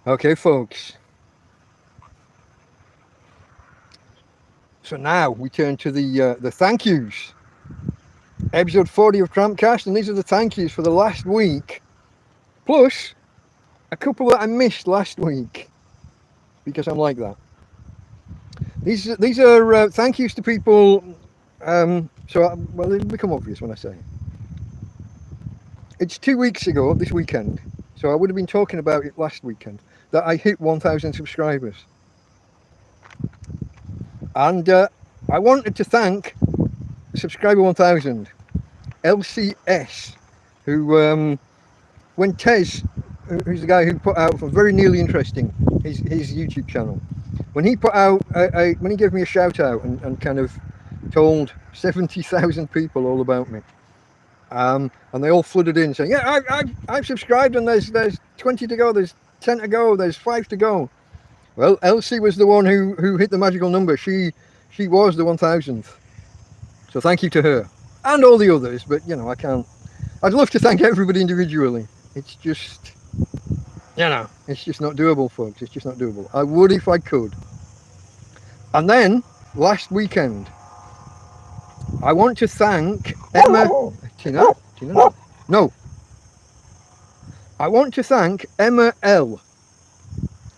Okay, folks. So now we turn to the thank yous. Episode 40 of TrampCast, and these are the thank yous for the last week, plus a couple that I missed last week, because I'm like that. These are thank yous to people. Well, it'll become obvious when I say it. It's 2 weeks ago, this weekend, so I would have been talking about it last weekend, that I hit 1,000 subscribers. And I wanted to thank subscriber 1000, LCS, who, when Tez, who's the guy who put out, for very nearly interesting, his YouTube channel, when he put out, when he gave me a shout out and kind of told 70,000 people all about me, and they all flooded in saying, yeah, I've subscribed, and there's 20 to go, there's 10 to go, there's 5 to go. Well, Elsie was the one who hit the magical number. She was the 1000th. So thank you to her and all the others. But you know, I'd love to thank everybody individually. It's just, it's just not doable, folks. It's just not doable. I would if I could. And then last weekend, I want to thank Emma. Tina? No. I want to thank Emma L.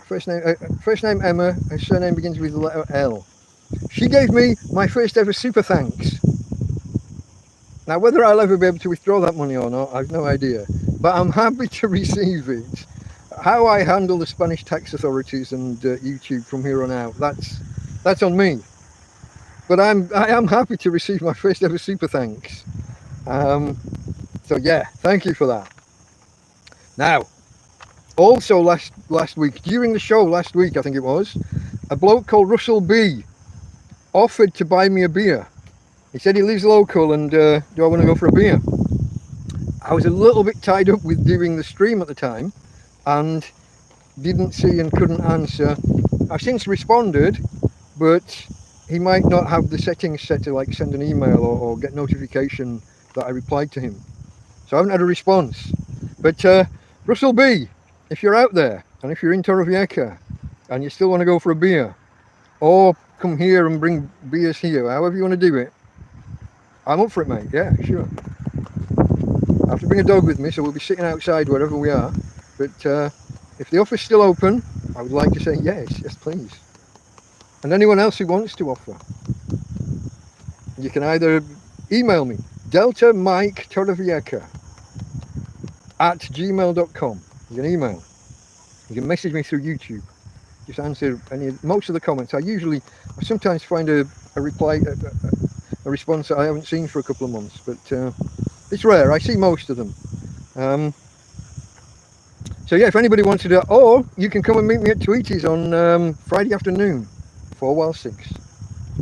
First name Emma, her surname begins with the letter L. She gave me my first ever super thanks. Now, whether I'll ever be able to withdraw that money or not, I've no idea. But I'm happy to receive it. How I handle the Spanish tax authorities and YouTube from here on out, that's on me. But I am happy to receive my first ever super thanks. So yeah, thank you for that. Now, also last week, during the show last week, I think it was, a bloke called Russell B offered to buy me a beer. He said he lives local and do I want to go for a beer? I was a little bit tied up with doing the stream at the time and didn't see and couldn't answer. I've since responded, but he might not have the settings set to like send an email or get notification that I replied to him. So I haven't had a response. But Russell B, if you're out there and if you're in Torrevieja and you still want to go for a beer, or come here and bring beers here, however you want to do it, I'm up for it, mate. Yeah, sure. I have to bring a dog with me, so we'll be sitting outside wherever we are. But if the offer's still open, I would like to say yes, please. And anyone else who wants to offer, you can either email me, DeltaMikeTorrevieja @gmail.com. You can email. You can message me through YouTube. Just answer most of the comments. I sometimes find a reply, a response that I haven't seen for a couple of months, but it's rare. I see most of them. So yeah, if anybody wants to do it, or you can come and meet me at Tweety's on Friday afternoon, 4:06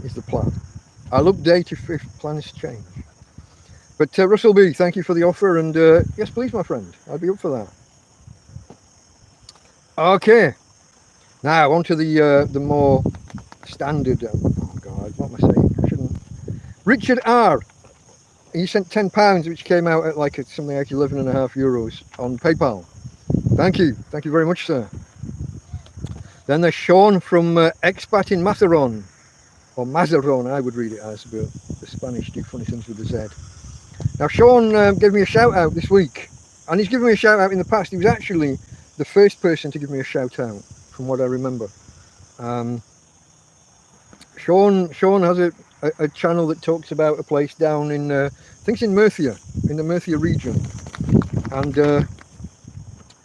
is the plan. I'll update if plans change. But Russell B, thank you for the offer, and yes, please, my friend, I'd be up for that. Okay, now on to the more standard. Oh God, what am I saying? I shouldn't. Richard R, he sent £10, which came out at like something like €11.50 on PayPal. Thank you very much, sir. Then there's Sean from Expat in Mazaron, or Mazaron, I would read it as, but the Spanish do funny things with the Z. Now Sean gave me a shout out this week, and he's given me a shout out in the past. He was actually the first person to give me a shout out, from what I remember. Sean has a channel that talks about a place down in, I think it's in Murcia, in the Murcia region. And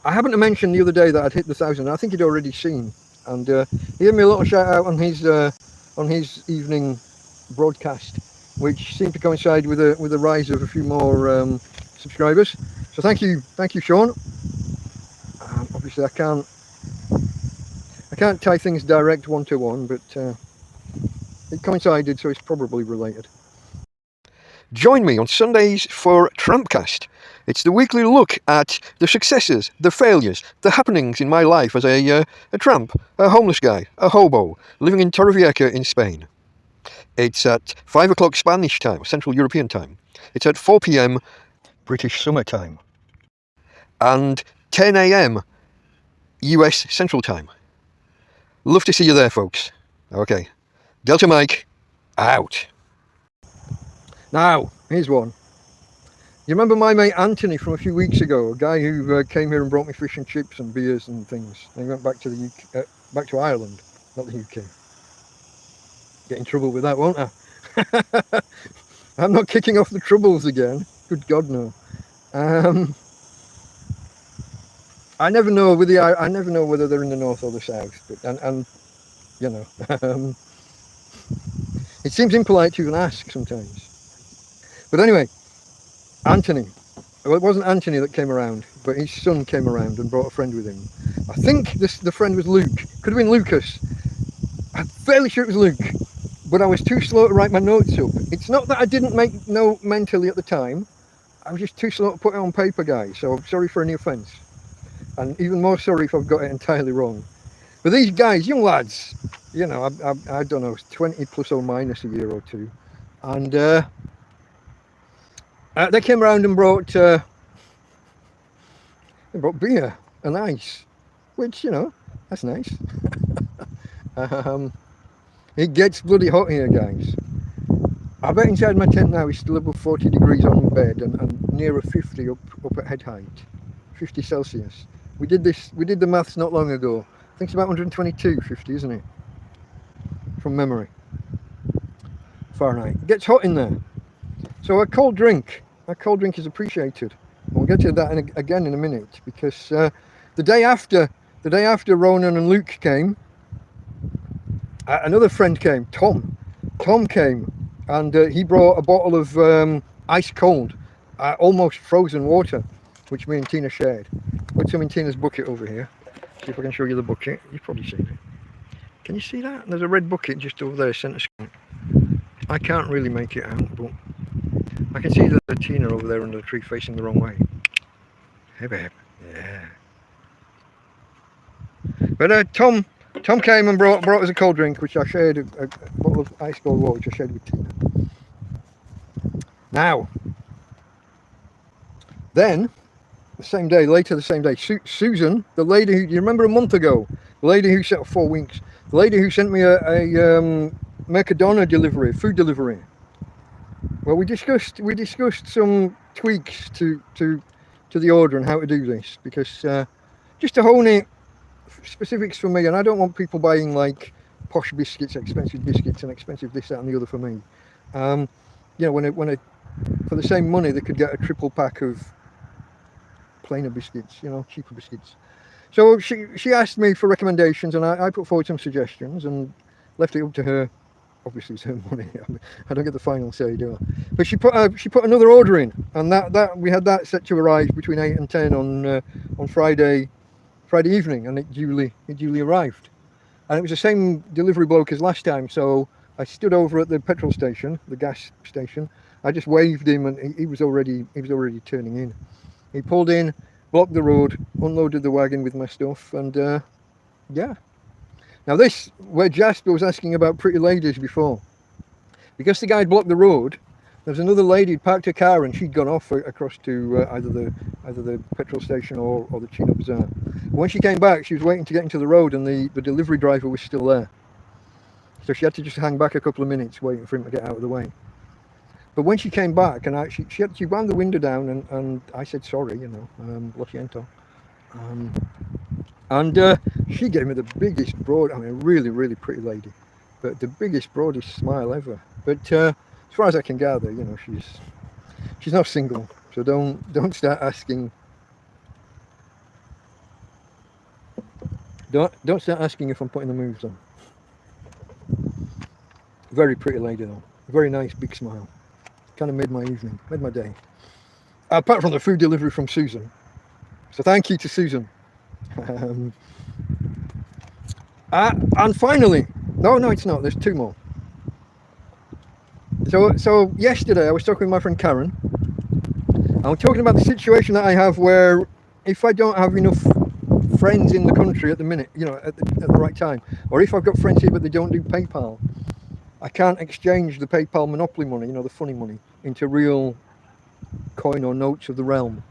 I happened to mention the other day that I'd hit the 1,000. I think he'd already seen, and he gave me a little shout out on his evening broadcast, which seemed to coincide with a rise of a few more subscribers. So thank you, Sean. Obviously, I can't tie things direct one-to-one, but it coincided, so it's probably related. Join me on Sundays for TrampCast. It's the weekly look at the successes, the failures, the happenings in my life as a tramp, a homeless guy, a hobo, living in Torrevieja in Spain. It's at 5 o'clock Spanish time, Central European time. It's at 4 p.m. British summer time. And 10 a.m. US Central Time. Love to see you there, folks. Okay, Delta Mike, out. Now, here's one. You remember my mate Anthony from a few weeks ago, a guy who came here and brought me fish and chips and beers and things. And he went back to the UK, back to Ireland, not the UK. Get in trouble with that, won't I? I'm not kicking off the troubles again. Good God, no. I never know with I never know whether they're in the north or the south, but and you know, it seems impolite to even ask sometimes. But anyway, Anthony. Well, it wasn't Anthony that came around, but his son came around and brought a friend with him. I think the friend was Luke. Could have been Lucas. I'm fairly sure it was Luke, but I was too slow to write my notes up. It's not that I didn't make note mentally at the time. I was just too slow to put it on paper, guys. So I'm sorry for any offence. And even more sorry if I've got it entirely wrong. But these guys, young lads, you know, I don't know, 20 plus or minus a year or two. And they came around and brought beer and ice, which, you know, that's nice. It gets bloody hot here, guys. I bet inside my tent now it's still above 40 degrees on bed and nearer 50 up at head height, 50 Celsius. We did the maths not long ago. I think it's about 122.50, isn't it? From memory. Fahrenheit. It gets hot in there. So a cold drink is appreciated. We'll get to that again in a minute, because the day after Ronan and Luke came, another friend came, Tom. Tom came, and he brought a bottle of ice cold, almost frozen water, which me and Tina shared. Put some in Tina's bucket over here. See if I can show you the bucket. You've probably seen it. Can you see that? There's a red bucket just over there, centre screen. I can't really make it out, but I can see the Tina over there under the tree facing the wrong way. Hey babe, yeah. But Tom came and brought us a cold drink, which I shared, a bottle of ice cold water, which I shared with Tina. Now, then, later the same day, Susan, the lady who, you remember a month ago, the lady who sent 4 weeks, the lady who sent me a Mercadona delivery, food delivery. Well, we discussed some tweaks to the order and how to do this, because just to hone it, specifics for me, and I don't want people buying like posh biscuits, expensive biscuits, and expensive this, that, and the other for me. You know, when for the same money they could get a triple pack of plainer biscuits, you know, cheaper biscuits. So she asked me for recommendations, and I put forward some suggestions and left it up to her. Obviously it's her money. I don't get the final say, do I? But she put another order in, and that we had that set to arrive between 8 and 10 on Friday evening, and it duly arrived. And it was the same delivery bloke as last time, so I stood over at the petrol station, the gas station. I just waved him, and he was already turning in. He pulled in, blocked the road, unloaded the wagon with my stuff, and yeah. Now this, where Jasper was asking about pretty ladies before, because the guy had blocked the road, there was another lady who'd parked her car and she'd gone off across to either the petrol station or the Chino Bazaar. When she came back, she was waiting to get into the road, and the delivery driver was still there. So she had to just hang back a couple of minutes waiting for him to get out of the way. But when she came back, and she wound the window down, and I said sorry, you know, lo siento. And she gave me the biggest broad, I mean, really, really pretty lady, but the biggest, broadest smile ever. But as far as I can gather, you know, she's not single, so don't start asking. Don't start asking if I'm putting the moves on. Very pretty lady though, very nice, big smile. Kind of made my evening, made my day. Apart from the food delivery from Susan, so thank you to Susan. And finally, no, it's not. There's 2 more. So yesterday I was talking with my friend Karen. I'm talking about the situation that I have where if I don't have enough friends in the country at the minute, you know, at the right time, or if I've got friends here but they don't do PayPal, I can't exchange the PayPal monopoly money, you know, the funny money, into real coin or notes of the realm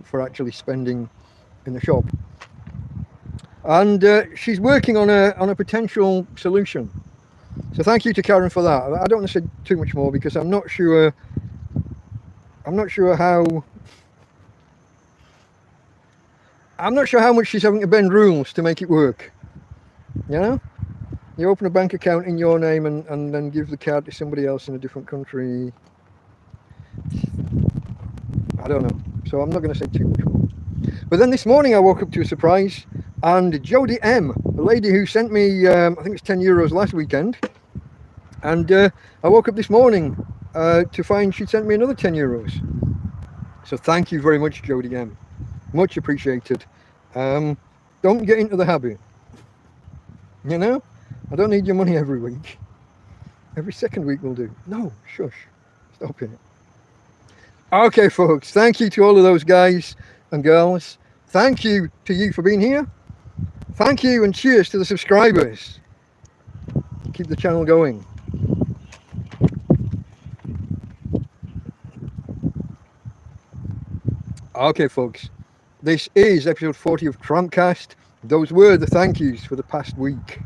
for actually spending in the shop. and she's working on a potential solution. So thank you to Karen for that. I don't want to say too much more because I'm not sure how much she's having to bend rules to make it work. You know, you open a bank account in your name and then give the card to somebody else in a different country. I don't know. So I'm not going to say too much more. But then this morning I woke up to a surprise, and Jodie M, the lady who sent me, I think it's 10 euros last weekend, and I woke up this morning to find she'd sent me another 10 euros. So thank you very much, Jodie M. Much appreciated. Don't get into the habit. You know, I don't need your money every week. Every second week will do. No, shush. Stop it. Okay, folks. Thank you to all of those guys and girls. Thank you to you for being here. Thank you and cheers to the subscribers. Keep the channel going. Okay, folks. This is episode 40 of TrampCast. Those were the thank yous for the past week.